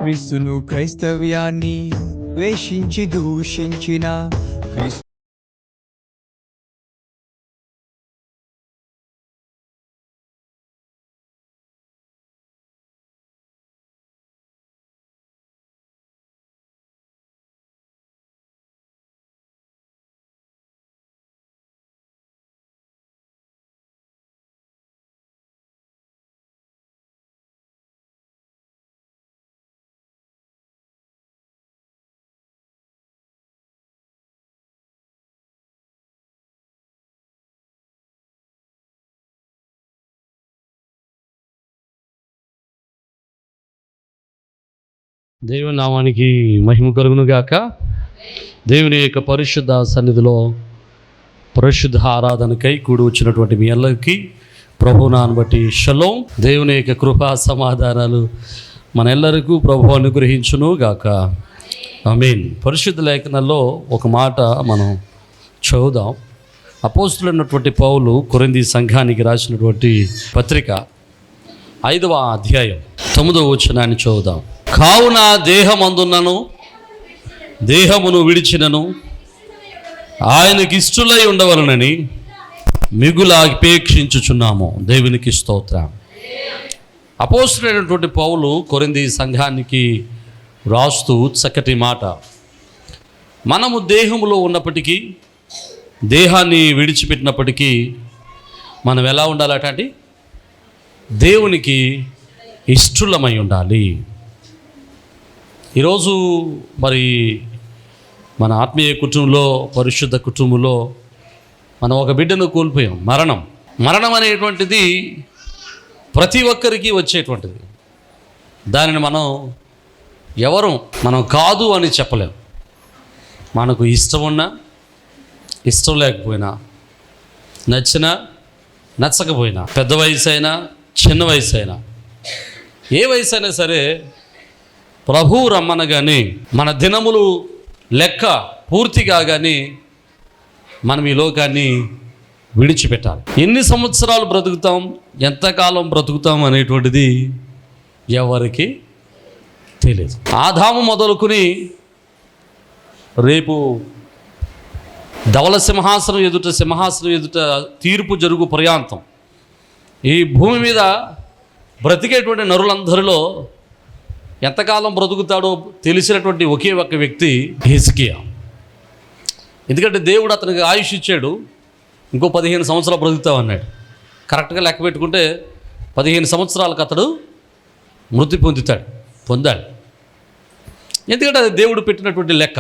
క్రీస్తును క్రైస్తవ్యాన్ని ద్వేషించి దూషించిన క్రీస్తు దేవుని నామానికి మహిమ కలుగును గాక. దేవుని యొక్క పరిశుద్ధ సన్నిధిలో పరిశుద్ధ ఆరాధనకై కూడి వచ్చినటువంటి మీ అందరికీ ప్రభునాన్ని బట్టి షలోం. దేవుని యొక్క కృపా సమాధానాలు మన ఎల్లరికూ ప్రభు అనుగ్రహించును గాక. ఆమేన్. పరిశుద్ధ లేఖనాల్లో ఒక మాట మనం చదువుదాం. అపోస్తులైనటువంటి పౌలు కొరింథీ సంఘానికి రాసినటువంటి పత్రిక 5వ అధ్యాయం 9వ వచనాన్ని చదువుదాం. కావున దేహమందున్నను దేహమును విడిచినను ఆయనకి ఇష్టలై ఉండవలనని మిగుల అపేక్షించుచున్నాము. దేవునికి స్తోత్రం. అపోస్తులైనటువంటి పౌలు కొరింథీ సంఘానికి రాస్తూ చక్కటి మాట, మనము దేహములో ఉన్నప్పటికీ దేహాన్ని విడిచిపెట్టినప్పటికీ మనం ఎలా ఉండాలట అంటే దేవునికి ఇష్టలమై ఉండాలి. ఈరోజు మరి మన ఆత్మీయ కుటుంబంలో పరిశుద్ధ కుటుంబంలో మనం ఒక బిడ్డను కోల్పోయాం. మరణం అనేటువంటిది ప్రతి ఒక్కరికి వచ్చేటువంటిది. దానిని మనం కాదు అని చెప్పలేం. మనకు ఇష్టం ఉన్నా ఇష్టం లేకపోయినా, నచ్చినా నచ్చకపోయినా, పెద్ద వయసు అయినా చిన్న వయసు అయినా, ఏ వయసు అయినా సరే ప్రభువు రమ్మనగానే మన దినములు లెక్క పూర్తి కాగానే మనం ఈ లోకాన్ని విడిచిపెట్టాలి. ఎన్ని సంవత్సరాలు బ్రతుకుతాం, ఎంతకాలం బ్రతుకుతాం అనేటువంటిది ఎవరికి తెలియదు. ఆదాము మొదలుకొని రేపు ధవల సింహాసనం ఎదుట తీర్పు జరుగు పర్యాంతం ఈ భూమి మీద బ్రతికేటువంటి నరులందరిలో ఎంతకాలం బ్రతుకుతాడో తెలిసినటువంటి ఒకే ఒక్క వ్యక్తి హిజ్కియా. ఎందుకంటే దేవుడు అతనికి ఆయుష్ ఇచ్చాడు. ఇంకో 15 సంవత్సరాలు బ్రతుకుతామన్నాడు. కరెక్ట్గా లెక్క పెట్టుకుంటే 15 సంవత్సరాలకు అతడు మృతి పొందాడు. ఎందుకంటే అది దేవుడు పెట్టినటువంటి లెక్క.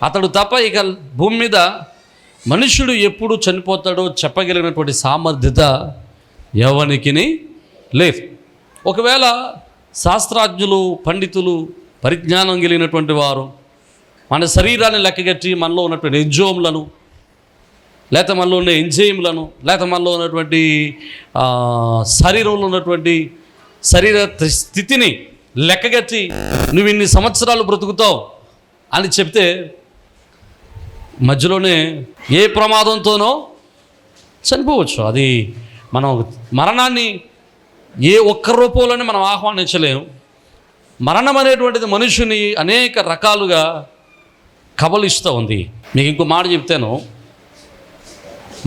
అతడు తప్ప ఇక భూమి మీద మనుష్యుడు ఎప్పుడు చనిపోతాడో చెప్పగలిగినటువంటి సామర్థ్యత ఎవరికి లేదు. ఒకవేళ శాస్త్రాజ్ఞులు, పండితులు, పరిజ్ఞానం కలిగినటువంటి వారు మన శరీరాన్ని లెక్కగట్టి మనలో ఉన్నటువంటి ఎంజోమ్లను, లేకపోతే మనలో ఉన్న ఎంజైమ్లను, లేకపోతే మనలో ఉన్నటువంటి శరీరంలో ఉన్నటువంటి శరీర స్థితిని లెక్కగట్టి నువ్వు ఇన్ని సంవత్సరాలు బ్రతుకుతావు అని చెప్తే మధ్యలోనే ఏ ప్రమాదంతోనో చనిపోవచ్చు. అది మనం మరణాన్ని ఏ ఒక్క రూపంలోనే మనం ఆహ్వానించలేము. మరణం అనేటువంటిది మనుషుని అనేక రకాలుగా కబలిస్తూ ఉంది. మీకు ఇంకో మాట చెప్తాను,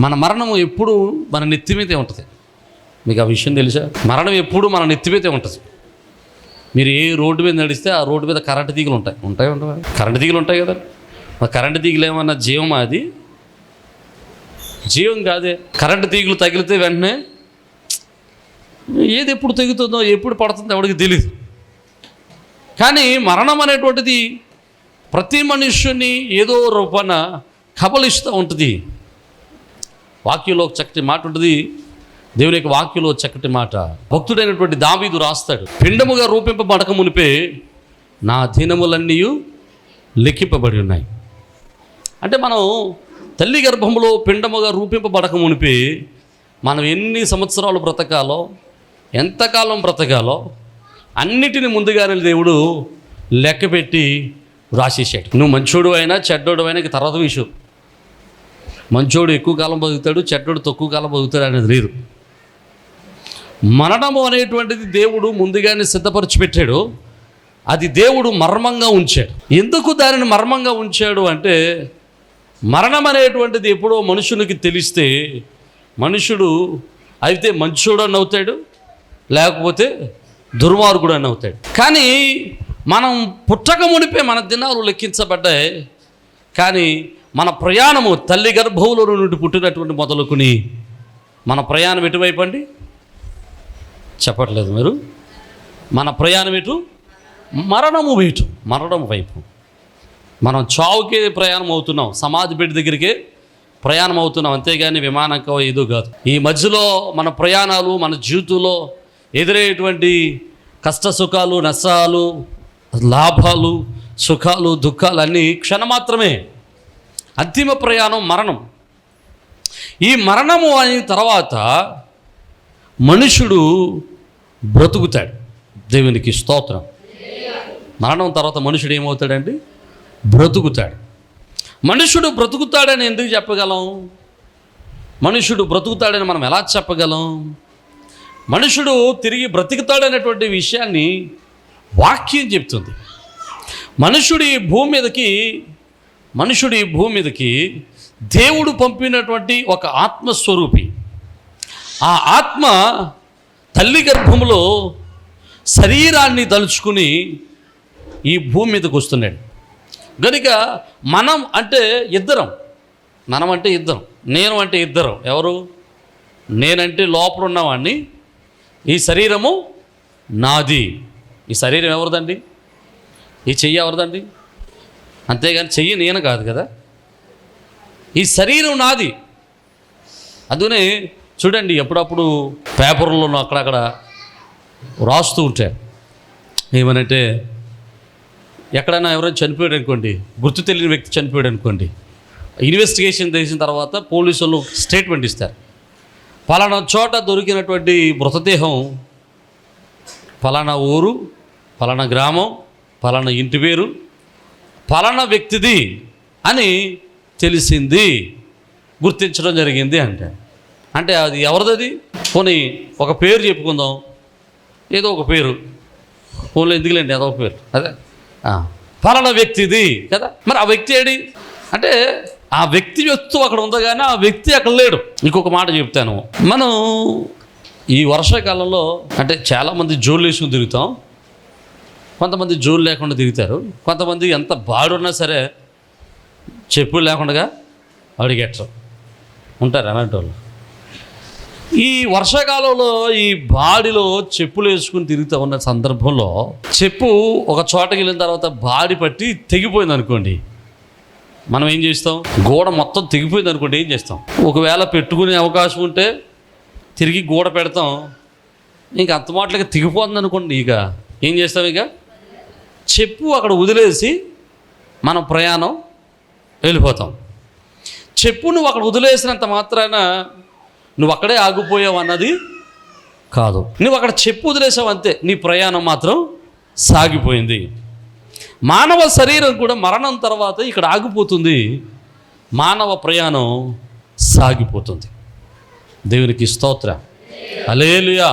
మన మరణము ఎప్పుడు మన నెత్తి మీదే ఉంటుంది. మీకు ఆ విషయం తెలుసా? మరణం ఎప్పుడు మన నెత్తి మీదే ఉంటుంది. మీరు ఏ రోడ్డు మీద నడిస్తే ఆ రోడ్డు మీద కరెంటు తీగలు ఉంటాయి కరెంటు తీగలు ఉంటాయి కదా. మరి కరెంటు తీగలు ఏమన్నా జీవమా? అది జీవం కాదే. కరెంటు తీగలు తగిలితే వెంటనే ఏది ఎప్పుడు తెగుతుందో ఎప్పుడు పడుతుందో ఎవరికి తెలియదు. కానీ మరణం అనేటువంటిది ప్రతి మనుష్యుని ఏదో రూపాన కబలిస్తూ ఉంటుంది. వాక్యంలో ఒక చక్కటి మాట ఉంటుంది. దేవుని యొక్క వాక్యంలో చక్కటి మాట భక్తుడైనటువంటి దావీదు రాస్తాడు. పిండముగా రూపింపబడక మునిపే నా దినములన్నీ లెక్కింపబడి ఉన్నాయి. అంటే మనం తల్లి గర్భంలో పిండముగా రూపింపబడక మునిపే మనం ఎన్ని సంవత్సరాలు బ్రతకాలో, ఎంతకాలం బ్రతకాలో అన్నిటిని ముందుగానే దేవుడు లెక్క పెట్టి రాసేసాడు. నువ్వు మంచోడు అయినా చెడ్డోడు అయినా తర్వాత విషయం. మంచోడు ఎక్కువ కాలం బతుకుతాడు, చెడ్డోడు తక్కువ కాలం బతుకుతాడు అనేది లేదు. మరణము అనేటువంటిది దేవుడు ముందుగానే సిద్ధపరిచి పెట్టాడు. అది దేవుడు మర్మంగా ఉంచాడు. ఎందుకు దానిని మర్మంగా ఉంచాడు అంటే, మరణం అనేటువంటిది ఎప్పుడో మనుషునికి తెలిస్తే మనుషుడు అయితే మంచోడు అని అవుతాడు, లేకపోతే దుర్మార్గుడు అని అవుతాడు. కానీ మనం పుట్టక మునిపే మన దినాలు లెక్కించబడ్డాయి. కానీ మన ప్రయాణము తల్లి గర్భంలో నుండి పుట్టినటువంటి మొదలుకుని మన ప్రయాణం ఎటువైపు అండి? చెప్పట్లేదు మీరు. మన ప్రయాణం ఎటు? మరణము వైపు. మనం చావుకే ప్రయాణం అవుతున్నాం, సమాధి బెడ్ దగ్గరికే ప్రయాణం అవుతున్నాం, అంతేగాని విమానంకో ఏదో కాదు. ఈ మధ్యలో మన ప్రయాణాలు, మన జీవితంలో ఎదురయ్యేటువంటి కష్ట సుఖాలు, నష్టాలు, లాభాలు, సుఖాలు, దుఃఖాలు అన్నీ క్షణమాత్రమే. అంతిమ ప్రయాణం మరణం. ఈ మరణము అయిన తర్వాత మనుషుడు బ్రతుకుతాడు. దేవునికి స్తోత్రం. మరణం తర్వాత మనుషుడు ఏమవుతాడండి? బ్రతుకుతాడు. మనుషుడు బ్రతుకుతాడని ఎందుకు చెప్పగలం? మనుషుడు బ్రతుకుతాడని మనం ఎలా చెప్పగలం? మనుషుడు తిరిగి బ్రతుకుతాడనేటువంటి విషయాన్ని వాక్యం చెప్తుంది. మనుషుడు ఈ భూమి మీదకి దేవుడు పంపినటువంటి ఒక ఆత్మస్వరూపి. ఆ ఆత్మ తల్లి గర్భంలో శరీరాన్ని దలుచుకుని ఈ భూమి మీదకి వస్తున్నాడు. కనుక మనం అంటే ఇద్దరం. నేను అంటే ఇద్దరం. ఎవరు? నేనంటే లోపల ఉన్నవాడిని, ఈ శరీరము నాది. ఈ శరీరం ఎవరిదండి? ఈ చెయ్యి ఎవరిదండి? అంతేగాని చెయ్యి నేను కాదు కదా. ఈ శరీరం నాది. అందుకనే చూడండి, ఎప్పుడప్పుడు పేపర్లో అక్కడక్కడ రాస్తూ ఉంటారు. ఏమనంటే, ఎక్కడైనా ఎవరైనా చనిపోయాడు అనుకోండి, గుర్తు తెలియని వ్యక్తి చనిపోయాడు అనుకోండి, ఇన్వెస్టిగేషన్ చేసిన తర్వాత పోలీసులు స్టేట్మెంట్ ఇస్తారు. పలానా చోట దొరికినటువంటి మృతదేహం పలానా ఊరు, పలానా గ్రామం, పలానా ఇంటి పేరు, పలానా వ్యక్తిది అని తెలిసింది, గుర్తించడం జరిగింది అంటే అది ఎవరిది? పోనీ ఒక పేరు చెప్పుకుందాం, ఏదో ఒక పేరు, ఫోన్లో ఎందుకులేండి, ఏదో ఒక పేరు, అదే పలానా వ్యక్తిది కదా. మరి ఆ వ్యక్తి ఏడి అంటే ఆ వ్యక్తి వస్తువు అక్కడ ఉంది, కానీ ఆ వ్యక్తి అక్కడ లేడు. ఇంకొక మాట చెప్తాను. మనం ఈ వర్షాకాలంలో అంటే చాలామంది జోళ్ళు వేసుకుని తిరుగుతాం, కొంతమంది జోలు లేకుండా తిరుగుతారు, కొంతమంది ఎంత బాడున్నా సరే చెప్పులు లేకుండా అడిగెట్టరు ఉంటారు అలాంటి వాళ్ళు. ఈ వర్షాకాలంలో ఈ బాడిలో చెప్పులు వేసుకుని తిరుగుతూ ఉన్న సందర్భంలో చెప్పు ఒక చోటకి వెళ్ళిన తర్వాత బాడి పట్టి తెగిపోయింది అనుకోండి, మనం ఏం చేస్తాం? గోడ మొత్తం తెగిపోయింది అనుకోండి, ఏం చేస్తాం? ఒకవేళ పెట్టుకునే అవకాశం ఉంటే తిరిగి గోడ పెడతాం. ఇంక అంత మాటలకి తెగిపోతుంది అనుకోండి, ఇక ఏం చేస్తాం? ఇక చెప్పు అక్కడ వదిలేసి మనం ప్రయాణం వెళ్ళిపోతాం. చెప్పు నువ్వు అక్కడ వదిలేసినంత మాత్రాన నువ్వు అక్కడే ఆగిపోయావు అన్నది కాదు. నువ్వు అక్కడ చెప్పు వదిలేసావు అంతే, నీ ప్రయాణం మాత్రం సాగిపోయింది. మానవ శరీరం కూడా మరణం తర్వాత ఇక్కడ ఆగిపోతుంది, మానవ ప్రయాణం సాగిపోతుంది. దేవునికి స్తోత్రం. హల్లెలూయా.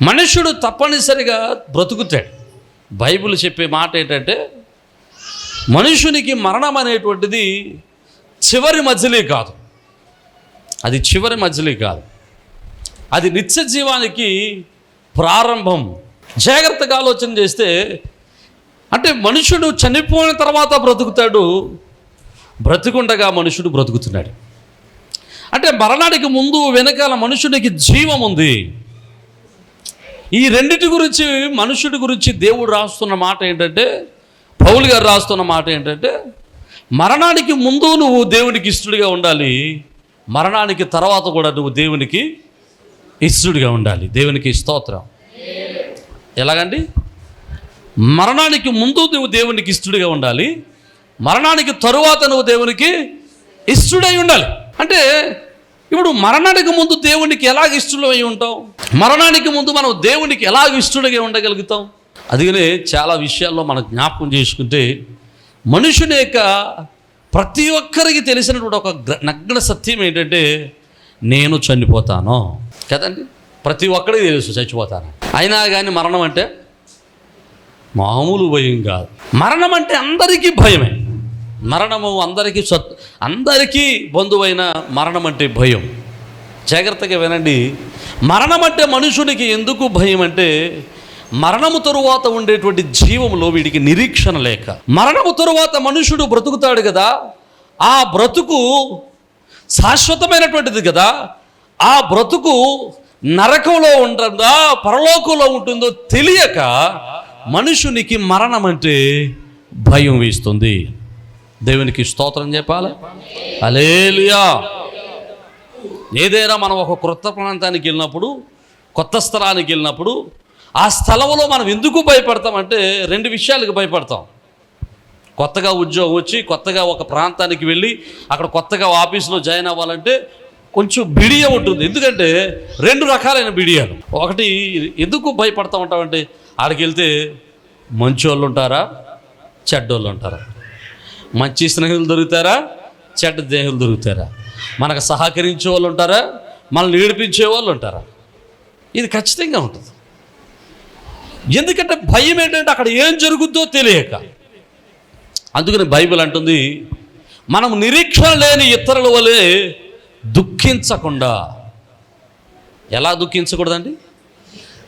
మనుషుడు తప్పనిసరిగా బ్రతుకుతాడు. బైబిల్ చెప్పే మాట ఏంటంటే, మనుషునికి మరణం అనేటువంటిది చివరి మజిలీ కాదు, అది చివరి మజిలీ కాదు, అది నిత్య జీవానికి ప్రారంభం. జాగ్రత్తగా ఆలోచన చేస్తే, అంటే మనుషుడు చనిపోయిన తర్వాత బ్రతుకుతాడు, బ్రతికుండగా మనుషుడు బ్రతుకుతున్నాడు. అంటే మరణానికి ముందు వెనకాల మనుషుడికి జీవం ఉంది. ఈ రెండిటి గురించి, మనుషుడి గురించి దేవుడు రాస్తున్న మాట ఏంటంటే, పౌలు గారు రాస్తున్న మాట ఏంటంటే, మరణానికి ముందు నువ్వు దేవునికి ఇష్టడిగా ఉండాలి, మరణానికి తర్వాత కూడా నువ్వు దేవునికి ఇష్టడిగా ఉండాలి. దేవునికి స్తోత్రం. ఎలాగండి? మరణానికి ముందు నువ్వు దేవునికి ఇష్టడిగా ఉండాలి, మరణానికి తరువాత నువ్వు దేవునికి ఇష్టడై ఉండాలి. అంటే ఇప్పుడు మరణానికి ముందు దేవునికి ఎలాగ ఇష్టడై ఉంటాం? మరణానికి ముందు మనం దేవునికి ఎలాగ ఇష్టడిగా ఉండగలుగుతాం? అందుకనే చాలా విషయాల్లో మనం జ్ఞాపకం చేసుకుంటే, మనుషుని యొక్క ప్రతి ఒక్కరికి తెలిసినటువంటి ఒక నగ్న సత్యం ఏంటంటే, నేను చనిపోతాను కదండి. ప్రతి ఒక్కరికి తెలుసు చచ్చిపోతాను. అయినా కానీ మరణం అంటే మామూలు భయం కాదు. మరణం అంటే అందరికీ భయమే. మరణము అందరికీ బంధువైన మరణం అంటే భయం. జాగ్రత్తగా వినండి. మరణం అంటే మనుషునికి ఎందుకు భయం అంటే, మరణము తరువాత ఉండేటువంటి జీవములో వీడికి నిరీక్షణ లేక. మరణము తరువాత మనుషుడు బ్రతుకుతాడు కదా, ఆ బ్రతుకు శాశ్వతమైనటువంటిది కదా, ఆ బ్రతుకు నరకంలో ఉంటుందా పరలోకంలో ఉంటుందో తెలియక మనుషునికి మరణం అంటే భయం వేస్తుంది. దేవునికి స్తోత్రం చెప్పాలి. హల్లెలూయా. ఏదైనా మనం ఒక క్రొత్త ప్రాంతానికి వెళ్ళినప్పుడు, కొత్త స్థలానికి వెళ్ళినప్పుడు, ఆ స్థలంలో మనం ఎందుకు భయపడతామంటే 2 విషయాలకు భయపడతాం. కొత్తగా ఉద్యోగం వచ్చి కొత్తగా ఒక ప్రాంతానికి వెళ్ళి అక్కడ కొత్తగా ఆఫీసులో జాయిన్ అవ్వాలంటే కొంచెం బిడియ ఉంటుంది. ఎందుకంటే 2 రకాలైన బిడియాలు. ఒకటి, ఎందుకు భయపడతా ఉంటామంటే, ఆడికి వెళ్తే మంచి వాళ్ళు ఉంటారా, చెడ్డోళ్ళు ఉంటారా, మంచి స్నేహితులు దొరుకుతారా, చెడ్డ స్నేహితులు దొరుకుతారా, మనకు సహకరించే వాళ్ళు ఉంటారా, మనల్ని ఏడిపించే వాళ్ళు ఉంటారా. ఇది ఖచ్చితంగా ఉంటుంది. ఎందుకంటే భయం ఏంటంటే అక్కడ ఏం జరుగుద్దో తెలియక. అందుకని బైబిల్ అంటుంది, మనం నిరీక్షణ లేని ఇతరుల వలె దుఃఖించకుండా. ఎలా దుఃఖించకూడదండి?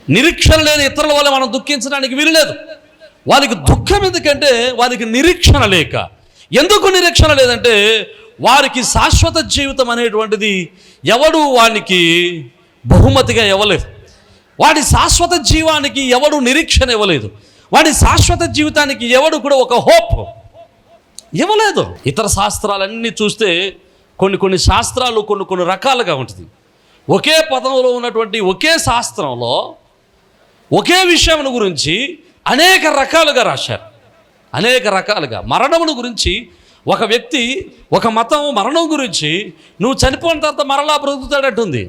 నిరీక్షణ లేని ఇతరుల వల్ల మనం దుఃఖించడానికి వీలులేదు. వాళ్ళకి దుఃఖం ఎందుకంటే వారికి నిరీక్షణ లేక. ఎందుకు నిరీక్షణ లేదంటే, వారికి శాశ్వత జీవితం అనేటువంటిది ఎవడు వానికి బహుమతిగా ఇవ్వలేదు. వాడి శాశ్వత జీవానికి ఎవడు నిరీక్షణ ఇవ్వలేదు. వాడి శాశ్వత జీవితానికి ఎవడు కూడా ఒక హోప్ ఇవ్వలేదు. ఇతర శాస్త్రాలన్నీ చూస్తే కొన్ని శాస్త్రాలు కొన్ని రకాలుగా ఉంటుంది. ఒకే పదంలో ఉన్నటువంటి ఒకే శాస్త్రంలో ఒకే విషయం గురించి అనేక రకాలుగా రాశారు. అనేక రకాలుగా మరణమును గురించి ఒక వ్యక్తి, ఒక మతం మరణం గురించి నువ్వు చనిపోయిన తర్వాత మరలా బ్రతుకుతాడంటుంది.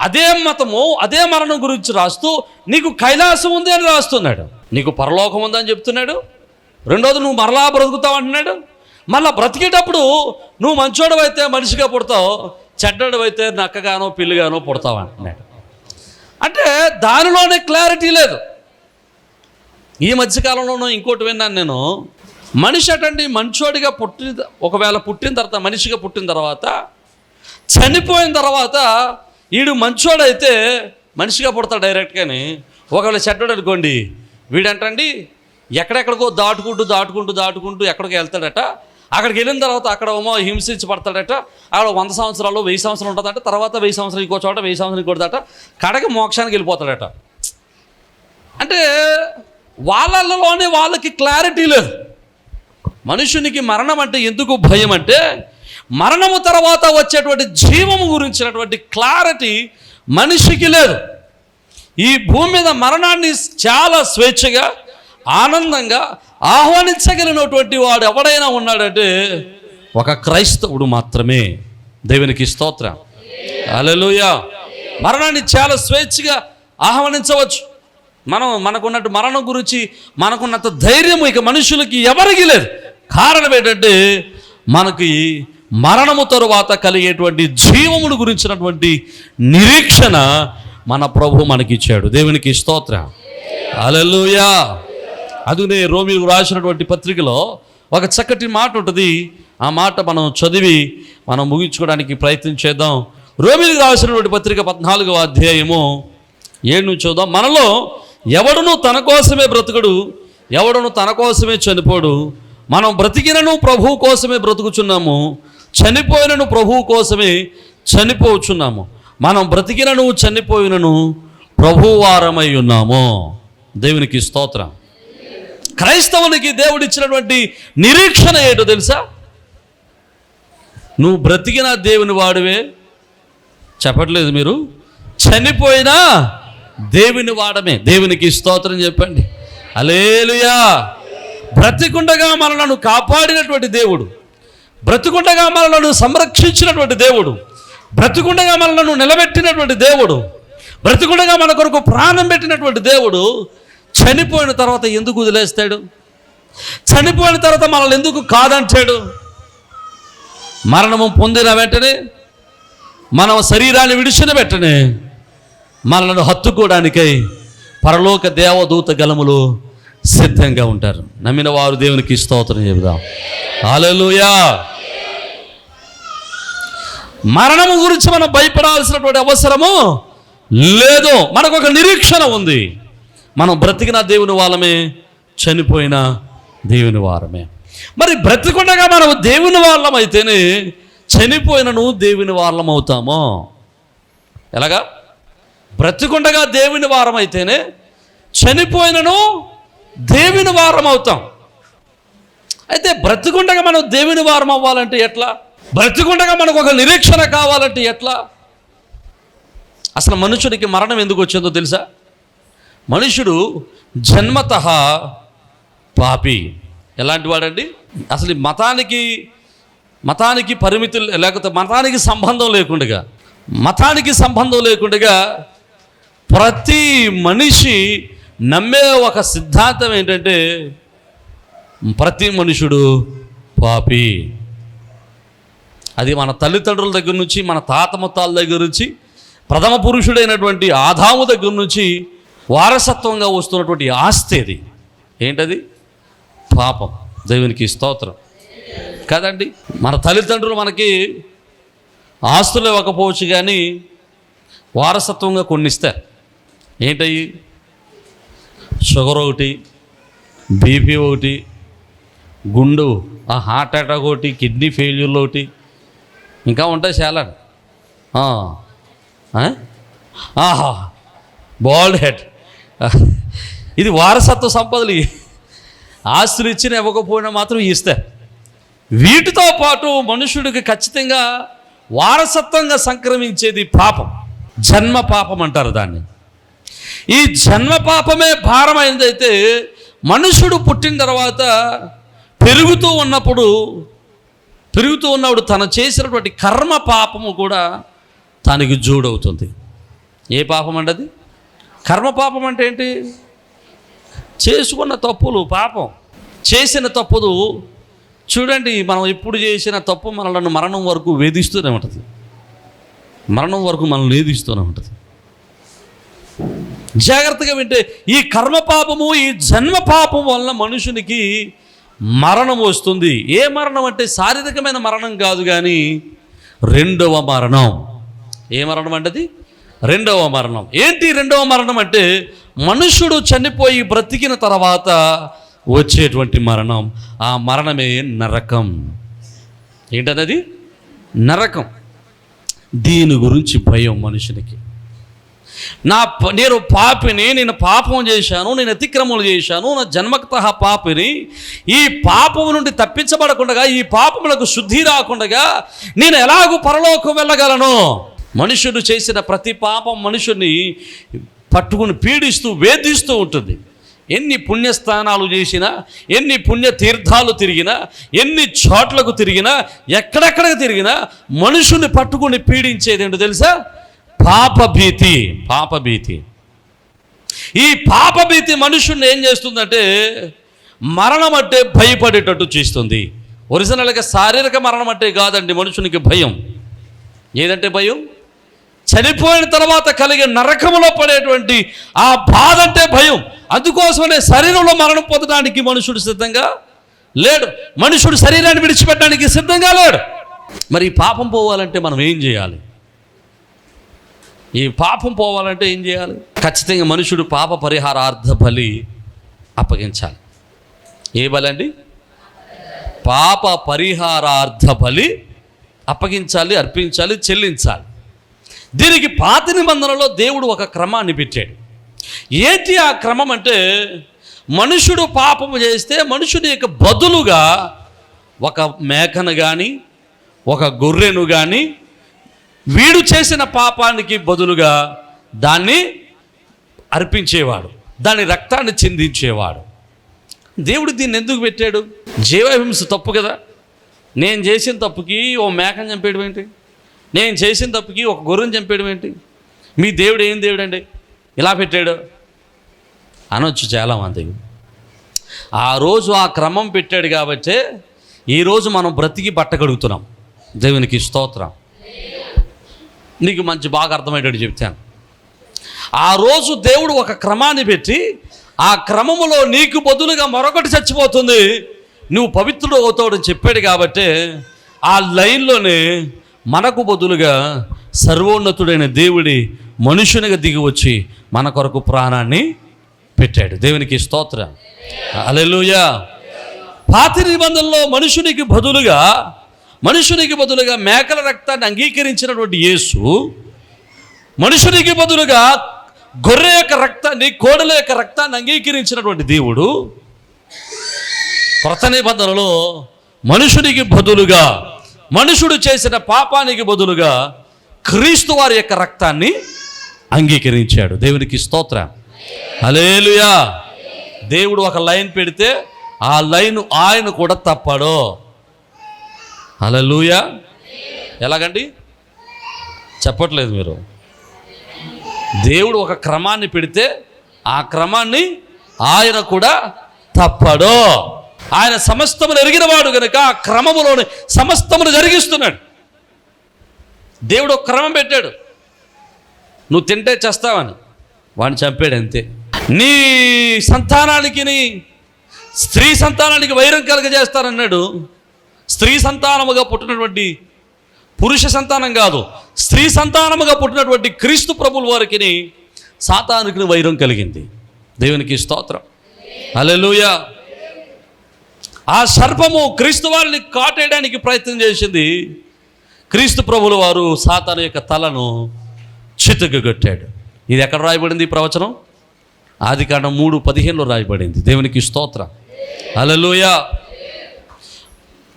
అదే మతము అదే మరణం గురించి రాస్తూ నీకు కైలాసం ఉంది అని రాస్తున్నాడు, నీకు పరలోకం ఉందని చెప్తున్నాడు. రెండోది నువ్వు మరలా బ్రతుకుతావు అంటున్నాడు. మళ్ళీ బ్రతికేటప్పుడు నువ్వు మంచోడు అయితే మనిషిగా పుడతావు, చెడ్డడు అయితే నక్కగానో పిల్లిగానో పుడతావు అంటున్నాడు. అంటే దానిలోనే క్లారిటీ లేదు. ఈ మధ్యకాలంలోనూ ఇంకోటి విన్నాను నేను. మనిషి అటండి మంచోడిగా ఒకవేళ పుట్టిన తర్వాత, మనిషిగా పుట్టిన తర్వాత, చనిపోయిన తర్వాత వీడు మంచోడైతే మనిషిగా పుడతాడు డైరెక్ట్గాని. ఒకవేళ చెడ్డోడు అనుకోండి, వీడంటండి ఎక్కడెక్కడికో దాటుకుంటూ ఎక్కడికి వెళ్తాడట. అక్కడికి వెళ్ళిన తర్వాత అక్కడ హింసించి పడతాడట. అక్కడ 100 సంవత్సరాలు 1000 సంవత్సరాలు ఉంటుందట. తర్వాత 1000 సంవత్సరాలు ఇంకో చోట, 1000 సంవత్సరాలు ఇంకోటట. కడకి మోక్షానికి వెళ్ళిపోతాడట. అంటే వాళ్ళలోనే వాళ్ళకి క్లారిటీ లేదు. మనుషునికి మరణం అంటే ఎందుకు భయం అంటే, మరణము తర్వాత వచ్చేటువంటి జీవము గురించినటువంటి క్లారిటీ మనిషికి లేదు. ఈ భూమి మీద మరణాన్ని చాలా స్వేచ్ఛగా ఆనందంగా ఆహ్వానించగలిగినటువంటి వాడు ఎవడైనా ఉన్నాడంటే ఒక క్రైస్తవుడు మాత్రమే. దేవునికి స్తోత్రం. హల్లెలూయా. మరణాన్ని చాలా స్వేచ్ఛగా ఆహ్వానించవచ్చు. మనకున్నట్టు మరణం గురించి మనకున్నంత ధైర్యం ఇక మనుషులకి ఎవరికి లేదు. కారణం ఏంటంటే, మనకి మరణము తరువాత కలిగేటువంటి జీవమును గురించినటువంటి నిరీక్షణ మన ప్రభు మనకిచ్చాడు. దేవునికి స్తోత్రం. హల్లెలూయా. అందుకనే రోమీయులకు రాసినటువంటి పత్రికలో ఒక చక్కటి మాట ఉంటుంది. ఆ మాట మనం చదివి మనం ముగించుకోవడానికి ప్రయత్నం చేద్దాం. రోమీయులకు రాసినటువంటి పత్రిక 14వ అధ్యాయము 7 నుంచి చూద్దాం. మనలో ఎవడును తన కోసమే బ్రతుకుడు, ఎవడును తన కోసమే చనిపోడు. మనం బ్రతికినను ప్రభువు కోసమే బ్రతుకుచున్నాము, చనిపోయినను ప్రభువు కోసమే చనిపోచున్నాము. మనం బ్రతికినను చనిపోయినను ప్రభువారమై ఉన్నాము. దేవునికి స్తోత్రం. క్రైస్తవునికి దేవుడు ఇచ్చినటువంటి నిరీక్షణ ఏంటో తెలుసా? నువ్వు బ్రతికిన దేవుని వాడివే. చెప్పట్లేదు మీరు? చనిపోయినా దేవుని వాడమే. దేవునికి స్తోత్రం చెప్పండి. హల్లెలూయా. బ్రతికుండగా మనలను కాపాడినటువంటి దేవుడు, బ్రతికుండగా మనలను సంరక్షించినటువంటి దేవుడు, బ్రతికుండగా మనలను నిలబెట్టినటువంటి దేవుడు, బ్రతికుండగా మన కొరకు ప్రాణం పెట్టినటువంటి దేవుడు చనిపోయిన తర్వాత ఎందుకు వదిలేస్తాడు? చనిపోయిన తర్వాత మనల్ని ఎందుకు కాదంటాడు? మరణము పొందిన వెంటనే, మనం శరీరాన్ని విడిచిన వెంటనే మనలను హత్తుకోవడానికై పరలోక దేవదూత గలములు సిద్ధంగా ఉంటారు. నమ్మిన వారు దేవునికి స్తోత్రం చెబుదాం. హల్లెలూయా. మరణము గురించి మనం భయపడాల్సినటువంటి అవసరము లేదు. మనకు ఒక నిరీక్షణ ఉంది. మనం బ్రతికిన దేవుని వాళ్ళమే, చనిపోయిన దేవుని వారమే. మరి బ్రతికుండగా మనం దేవుని వాళ్ళం అయితేనే చనిపోయినను దేవుని వాళ్ళం అవుతామో. ఎలాగా? బ్రతికుండగా దేవుని వారం అయితేనే చనిపోయినను దేవుని వారం అవుతాం. అయితే బ్రతికుండగా మనం దేవుని వారం అవ్వాలంటే ఎట్లా? బ్రతికుండగా మనకు ఒక నిరీక్షణ కావాలంటే ఎట్లా? అసలు మనుషుడికి మరణం ఎందుకు వచ్చిందో తెలుసా? మనుషుడు జన్మతః పాపి. ఎలాంటి వాడండి? అసలు ఈ మతానికి పరిమితులు లేకపోతే మతానికి సంబంధం లేకుండా ప్రతి మనిషి నమ్మే ఒక సిద్ధాంతం ఏంటంటే ప్రతి మనుషుడు పాపి. అది మన తల్లిదండ్రుల దగ్గర నుంచి, మన తాత ముత్తాల దగ్గర నుంచి, ప్రథమ పురుషుడైనటువంటి ఆదాము దగ్గర నుంచి వారసత్వంగా వస్తున్నటువంటి ఆస్తి అది. ఏంటది? పాపం. దేవునికి స్తోత్రం కదండి. మన తల్లిదండ్రులు మనకి ఆస్తులు ఇవ్వకపోవచ్చు కానీ వారసత్వంగా కొన్ని ఇస్తారు. ఏంటవి? షుగర్ ఒకటి, బీపీ ఒకటి, గుండు హార్ట్ అటాక్ ఒకటి, కిడ్నీ ఫెయిల్యూర్ ఒకటి, ఇంకా ఉంటాయి చాలా. Bald head. ఇది వారసత్వ సంపదలు. ఆస్తులు ఇచ్చిన ఇవ్వకపోయినా మాత్రం ఇస్తారు. వీటితో పాటు మనుషుడికి ఖచ్చితంగా వారసత్వంగా సంక్రమించేది పాపం. జన్మ పాపం అంటారు దాన్ని. ఈ జన్మ పాపమే భారమైనదైతే మనుషుడు పుట్టిన తర్వాత పెరుగుతూ ఉన్నప్పుడు తను చేసినటువంటి కర్మ పాపము కూడా తనకి జోడవుతుంది. ఏ పాపం అంటే అది? కర్మ పాపం అంటే ఏంటి? చేసుకున్న తప్పులు పాపం. చేసిన తప్పులు చూడండి, మనం ఎప్పుడు చేసిన తప్పు మనల్ని మరణం వరకు వేధిస్తూనే ఉంటుంది. జాగ్రత్తగా వింటే ఈ కర్మ పాపము, ఈ జన్మ పాపం వలన మనుషునికి మరణం వస్తుంది. ఏ మరణం అంటే శారీరకమైన మరణం కాదు కానీ రెండవ మరణం. ఏ మరణం అంటే అది? రెండవ మరణం. ఏంటి రెండవ మరణం అంటే మనుషుడు చనిపోయి బ్రతికిన తర్వాత వచ్చేటువంటి మరణం. ఆ మరణమే నరకం. ఏంటది? నరకం. దీని గురించి భయం మనుషునికి. నేను పాపిని, నేను పాపం చేశాను, నేను అతిక్రమలు చేశాను, నా జన్మతః పాపిని. ఈ పాపం నుండి తప్పించబడకుండా, ఈ పాపములకు శుద్ధి రాకుండా నేను ఎలాగూ పరలోకం వెళ్ళగలను? మనుషుడు చేసిన ప్రతి పాపం మనుషుని పట్టుకుని పీడిస్తూ వేధిస్తూ ఉంటుంది. ఎన్ని పుణ్యస్థానాలు చేసినా, ఎన్ని పుణ్య తీర్థాలు తిరిగినా, ఎన్ని చోట్లకు తిరిగినా, ఎక్కడెక్కడికి తిరిగినా మనుషుని పట్టుకుని పీడించేది ఏంటో తెలుసా? పాపభీతి. ఈ పాపభీతి మనుషుని ఏం చేస్తుందంటే మరణం అంటే భయపడేటట్టు చేస్తుంది. ఒరిజినల్గా శారీరక మరణం అంటే కాదండి మనుషునికి భయం. ఏదంటే భయం? చనిపోయిన తర్వాత కలిగే నరకములో పడేటువంటి ఆ బాధ అంటే భయం. అందుకోసమనే శరీరంలో మరణం పొందడానికి మనుషుడు సిద్ధంగా లేడు. మనుషుడు శరీరాన్ని విడిచిపెట్టడానికి సిద్ధంగా లేడు. మరి ఈ పాపం పోవాలంటే మనం ఏం చేయాలి? ఈ పాపం పోవాలంటే ఏం చేయాలి? ఖచ్చితంగా మనుషుడు పాప పరిహారార్థ బలి అప్పగించాలి. ఏ బలి అండి? పాప పరిహారార్థ బలి అప్పగించాలి, అర్పించాలి, చెల్లించాలి. దీనికి పాత నిబంధనలో దేవుడు ఒక క్రమాన్ని పెట్టాడు. ఏంటి ఆ క్రమం అంటే మనుషుడు పాపము చేస్తే మనుషుడి యొక్క బదులుగా ఒక మేకను కానీ, ఒక గొర్రెను కానీ, వీడు చేసిన పాపానికి బదులుగా దాన్ని అర్పించేవాడు, దాని రక్తాన్ని చిందించేవాడు. దేవుడు దీన్ని ఎందుకు పెట్టాడు? జీవహింస తప్పు కదా. నేను చేసిన తప్పుకి ఓ మేకను చంపేయడం ఏంటి? నేను చేసిన తప్పుకి ఒక గొర్రెను చంపేయడం ఏంటి? మీ దేవుడు ఏం దేవుడు అండి ఇలా పెట్టాడు అనొచ్చు చాలామంది. ఆ రోజు ఆ క్రమం పెట్టాడు కాబట్టే ఈరోజు మనం బ్రతికి బట్టగడుగుతున్నాం. దేవునికి స్తోత్రం. నీకు మంచి బాగా అర్థమయ్యేటట్టు చెప్తాను. ఆ రోజు దేవుడు ఒక క్రమాన్ని పెట్టి ఆ క్రమములో నీకు బదులుగా మరొకటి చచ్చిపోతుంది, నువ్వు పవిత్రుడు అవుతావని చెప్పాడు. కాబట్టి ఆ లైన్లోనే మనకు బదులుగా సర్వోన్నతుడైన దేవుడి మనుషునిగా దిగి వచ్చి మన కొరకు ప్రాణాన్ని పెట్టాడు. దేవునికి స్తోత్రం. హల్లెలూయా. పాత నిబంధనలో మనుషునికి బదులుగా మేకల రక్తాన్ని అంగీకరించినటువంటి యేసు మనుషునికి బదులుగా గొర్రె యొక్క రక్తాన్ని, కోడల యొక్క రక్తాన్ని అంగీకరించినటువంటి దేవుడు కొత్త నిబంధనలో మనుషునికి బదులుగా, మనుషుడు చేసిన పాపానికి బదులుగా క్రీస్తు వారి యొక్క రక్తాన్ని అంగీకరించాడు. దేవునికి స్తోత్రం. హల్లెలూయా. దేవుడు ఒక లైన్ పెడితే ఆ లైన్ ఆయన కూడా తప్పడు. హల్లెలూయా. ఎలాగండి? చెప్పట్లేదు మీరు. దేవుడు ఒక క్రమాన్ని పెడితే ఆ క్రమాన్ని ఆయన కూడా తప్పడు. ఆయన సమస్తమును ఎరిగినవాడు కనుక ఆ క్రమములోని సమస్తమును జరిగిస్తున్నాడు. దేవుడు ఒక క్రమం పెట్టాడు. నువ్వు తింటే చేస్తావని వాడిని చంపాడు, అంతే. నీ సంతానానికి, స్త్రీ సంతానానికి వైరం కలుగజేస్తానన్నాడు. స్త్రీ సంతానముగా పుట్టినటువంటి, పురుష సంతానం కాదు, స్త్రీ సంతానముగా పుట్టినటువంటి క్రీస్తు ప్రభువుల వారికి సాతానుకి వైరం కలిగింది. దేవునికి స్తోత్రం. హల్లెలూయా. ఆ సర్పము క్రీస్తు వారిని కాటేయడానికి ప్రయత్నం చేసింది. క్రీస్తు ప్రభువుల వారు సాతాను యొక్క తలను చితకగొట్టాడు. ఇది ఎక్కడ రాయబడింది? ఈ ప్రవచనం ఆదికాండం 3:15 రాయబడింది. దేవునికి స్తోత్రం. హల్లెలూయా.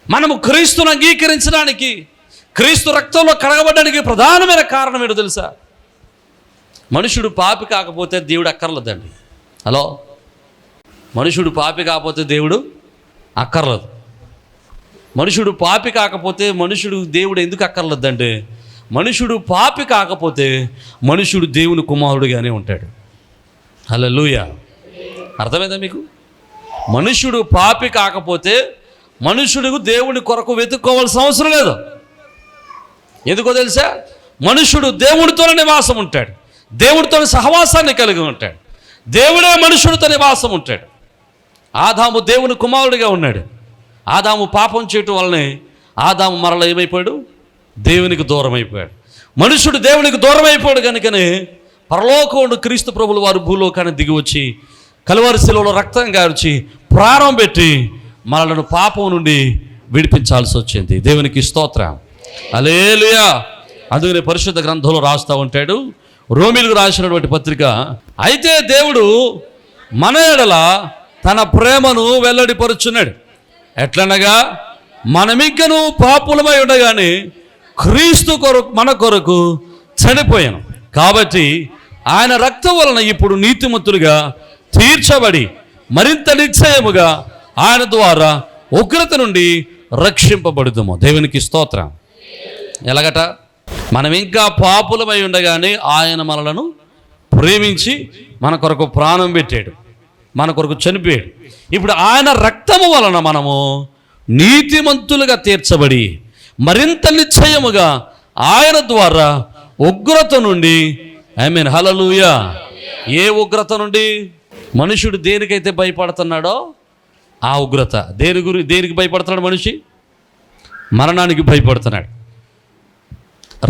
మనము క్రీస్తును అంగీకరించడానికి, క్రీస్తు రక్తంలో కడగబడడానికి ప్రధానమైన కారణం ఏంటో తెలుసా? మనుషుడు పాపి కాకపోతే దేవుడు అక్కర్లేదండి. హలో, మనుషుడు పాపి కాకపోతే దేవుడు అక్కర్లేదు. మనుషుడు పాపి కాకపోతే దేవుడు ఎందుకు అక్కర్లేదంటే, మనుషుడు పాపి కాకపోతే మనుషుడు దేవుని కుమారుడుగానే ఉంటాడు. హల్లెలూయా. అర్థమైందా మీకు? మనుషుడు పాపి కాకపోతే మనుషుడు దేవుని కొరకు వెతుక్కోవాల్సిన అవసరం లేదు. ఎందుకో తెలుసా? మనుషుడు దేవుడితోనే నివాసం ఉంటాడు, దేవుడితో సహవాసాన్ని కలిగి ఉంటాడు, దేవుడే మనుషుడితో నివాసం ఉంటాడు. ఆదాము దేవుని కుమారుడిగా ఉన్నాడు. ఆదాము పాపం చేయటం వల్లనే ఆదాము మరల ఏమైపోయాడు? దేవునికి దూరం అయిపోయాడు. మనుషుడు దేవునికి దూరం అయిపోయాడు కనుకనే పరలోకముందు క్రీస్తు ప్రభువుల వారు భూలోకాన్ని దిగి వచ్చి కలువరి శిలువలో రక్తం గార్చి ప్రాణం పెట్టి మనలను పాపం నుండి విడిపించాల్సి వచ్చింది. దేవునికి స్తోత్రం. హల్లెలూయా. అందుకనే పరిశుద్ధ గ్రంథంలో రాస్తూ ఉంటాడు, రోమీయులకు రాసినటువంటి పత్రిక, అయితే దేవుడు మన ఎడల తన ప్రేమను వెల్లడిపరుచున్నాడు. ఎట్లనగా మనమింకను పాపులమై ఉండగానే క్రీస్తు మన కొరకు చనిపోయాను. కాబట్టి ఆయన రక్తం వలన ఇప్పుడు నీతిమంతులుగా తీర్చబడి మరింత నిశ్చయముగా ఆయన ద్వారా ఉగ్రత నుండి రక్షింపబడుతాము. దేవునికి స్తోత్రం. ఎలాగట? మనం ఇంకా పాపులమై ఉండగానే ఆయన మనలను ప్రేమించి మన కొరకు ప్రాణం పెట్టాడు, మన కొరకు చనిపోయాడు. ఇప్పుడు ఆయన రక్తము వలన మనము నీతిమంతులుగా తీర్చబడి మరింత నిశ్చయముగా ఆయన ద్వారా ఉగ్రత నుండి, ఆమేన్, హల్లెలూయా. ఏ ఉగ్రత నుండి? మనుషుడు దేనికైతే భయపడుతున్నాడో ఆ ఉగ్రత. దేనికి భయపడుతున్నాడు మనిషి? మరణానికి భయపడుతున్నాడు.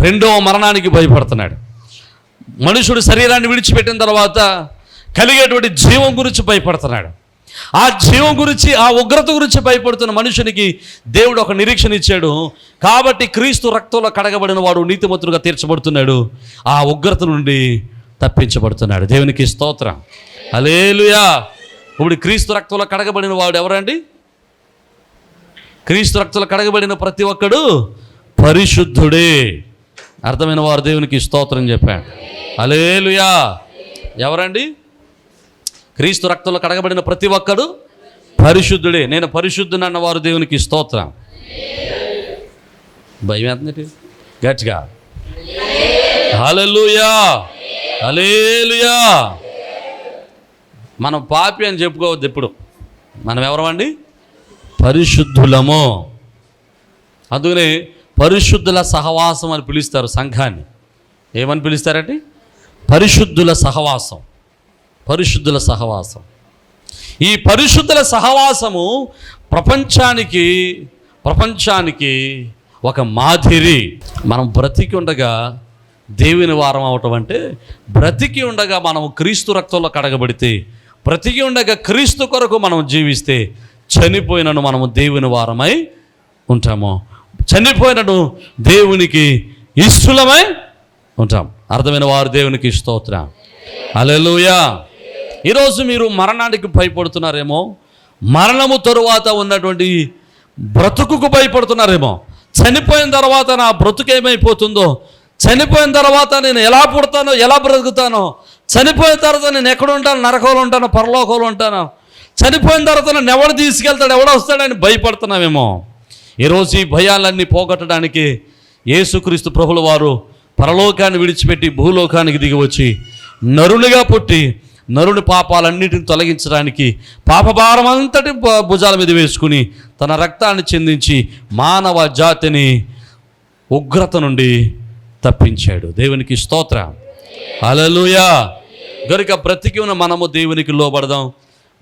రెండవ మరణానికి భయపడుతున్నాడు. మనుషుడు శరీరాన్ని విడిచిపెట్టిన తర్వాత కలిగేటువంటి జీవం గురించి భయపడుతున్నాడు. ఆ జీవం గురించి, ఆ ఉగ్రత గురించి భయపడుతున్న మనుషునికి దేవుడు ఒక నిరీక్షణ ఇచ్చాడు. కాబట్టి క్రీస్తు రక్తంలో కడగబడిన వాడు నీతిమంతుడుగా తీర్చబడుతున్నాడు, ఆ ఉగ్రత నుండి తప్పించబడుతున్నాడు. దేవునికి స్తోత్రం. హల్లెలూయా. ఇప్పుడు క్రీస్తు రక్తంలో కడగబడిన వాడు ఎవరండి? క్రీస్తు రక్తంలో కడగబడిన ప్రతి ఒక్కడు పరిశుద్ధుడే. అర్థమైన వారు దేవునికి స్తోత్రం చెప్పాడు. హల్లెలూయా. ఎవరండి? క్రీస్తు రక్తంలో కడగబడిన ప్రతి ఒక్కడు పరిశుద్ధుడే. నేను పరిశుద్ధుని అన్నవారు దేవునికి స్తోత్రం. భయం ఏంటంటే గట్టిగా హల్లెలూయా, హల్లెలూయా. మనం పాపి అని చెప్పుకోవద్దు ఎప్పుడు. మనం ఎవరమండి? పరిశుద్ధులము. అందుకనే పరిశుద్ధుల సహవాసం అని పిలుస్తారు సంఘాన్ని. ఏమని పిలుస్తారండి? పరిశుద్ధుల సహవాసం. పరిశుద్ధుల సహవాసం. ఈ పరిశుద్ధుల సహవాసము ప్రపంచానికి ఒక మాదిరి. మనం బ్రతికి ఉండగా దేవుని వారం అవటం అంటే, బ్రతికి ఉండగా మనం క్రీస్తు రక్తంలో కడగబడితే, బ్రతికి ఉండగా క్రీస్తు కొరకు మనం జీవిస్తే, చనిపోయినను మనము దేవుని వారమై ఉంటాము, చనిపోయినను దేవునికి ఇష్టలమై ఉంటాం. అర్థమైన వారు దేవునికి స్తోత్రం. హల్లెలూయా. ఈరోజు మీరు మరణానికి భయపడుతున్నారేమో, మరణము తరువాత ఉన్నటువంటి బ్రతుకుకు భయపడుతున్నారేమో. చనిపోయిన తర్వాత నా బ్రతుకు ఏమైపోతుందో, చనిపోయిన తర్వాత నేను ఎలా పుడతానో, ఎలా బ్రతుకుతానో, చనిపోయిన తర్వాత నేను ఎక్కడ ఉంటాను, నరకంలో ఉంటానో, పరలోకంలో ఉంటానో, చనిపోయిన తర్వాత నన్ను ఎవడు తీసుకెళ్తాడు, ఎవడు వస్తాడని భయపడుతున్నామేమో. ఈరోజు ఈ భయాలన్నీ పోగొట్టడానికి యేసుక్రీస్తు ప్రభుల వారు పరలోకాన్ని విడిచిపెట్టి భూలోకానికి దిగి వచ్చి నరునిగా పుట్టి నరుని పాపాలన్నిటిని తొలగించడానికి పాపభారం అంతటి భుజాల మీద వేసుకుని తన రక్తాన్ని చిందించి మానవ జాతిని ఉగ్రత నుండి తప్పించాడు. దేవునికి స్తోత్రం. హల్లెలూయా. గనుక బ్రతికి ఉన్న మనము దేవునికి లోబడదాం,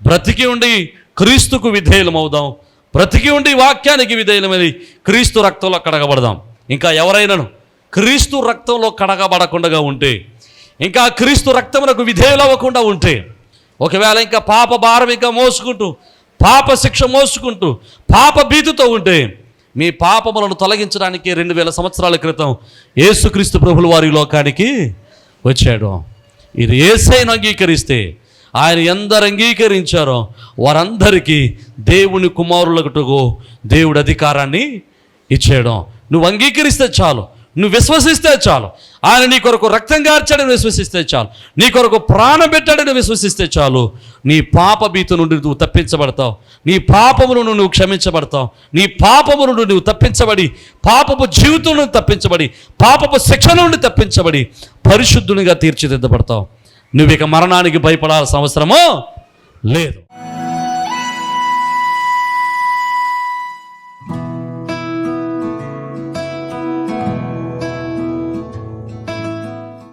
బ్రతికి ఉండి క్రీస్తుకు విధేయులమవుదాం, బ్రతికి ఉండి వాక్యానికి విధేయులమని క్రీస్తు రక్తంలో కడగబడదాం. ఇంకా ఎవరైనాను క్రీస్తు రక్తంలో కడగబడకుండా ఉంటే, ఇంకా క్రీస్తు రక్తమునకు విధేయులవ్వకుండా ఉంటే, ఒకవేళ ఇంకా పాప భారం ఇంకా మోసుకుంటూ, పాప శిక్ష మోసుకుంటూ, పాప భీతితో ఉంటే, మీ పాపములను తొలగించడానికి 2000 సంవత్సరాల క్రితం యేసుక్రీస్తు ప్రభులు వారి లోకానికి వచ్చాడు. ఇది యేసయ్యను అంగీకరిస్తే, ఆయన ఎందరు అంగీకరించారో వారందరికీ దేవుని కుమారులకు దేవుడు అధికారాన్ని ఇచ్చాడు. నువ్వు అంగీకరిస్తే చాలు, నువ్వు విశ్వసిస్తే చాలు. ఆయన నీ కొరకు రక్తం కార్చాడని విశ్వసిస్తే చాలు, నీ కొరకు ప్రాణం పెట్టాడని విశ్వసిస్తే చాలు. నీ పాప భీతి నుండి నువ్వు తప్పించబడతావు, నీ పాపమును నువ్వు క్షమించబడతావు, నీ పాపము నుండి నువ్వు తప్పించబడి, పాపపు జీవితం నుండి తప్పించబడి, పాపపు శిక్ష నుండి తప్పించబడి పరిశుద్ధునిగా తీర్చిదిద్దబడతావు. నువ్వు ఇక మరణానికి భయపడాల్సిన అవసరమో లేదు.